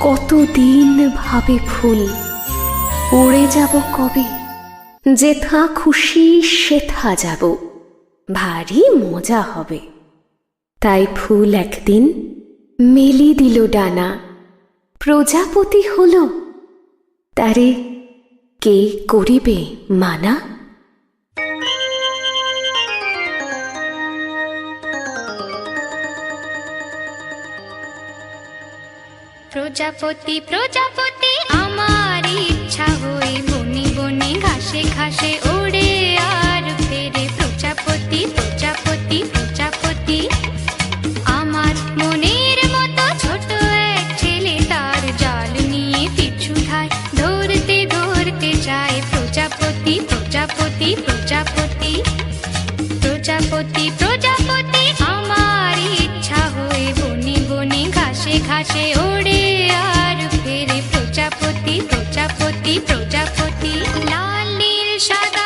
কতদিন ভাবে ফুল, উড়ে যাব কবে, যেথা খুশি সেথা যাব, ভারী মজা হবে। তাই ফুল একদিন মেলি দিল ডানা, প্রজাপতি হলো, তারে কে করিবে মানা? প্রজাপতি প্রজাপতি আমার ইচ্ছা হই, বনে বনে ঘাসে ঘাসে ওড়ে আর ফেরে। প্রজাপতি প্রজাপতি প্রজাপতি আমার মনের মতো ছোট এক ছেলে, তার জাল নিয়ে পিছু ধায় ধরতে ধরতে যায়। প্রজাপতি প্রজাপতি প্রজাপতি প্রজাপতি প্রজাপতি আমার ইচ্ছা হয়ে, বনে বনে ঘাসে ঘাসে ওড়ে আর ফেরে। প্রজাপতি প্রজাপতি প্রজাপতি লাল নীল সাদা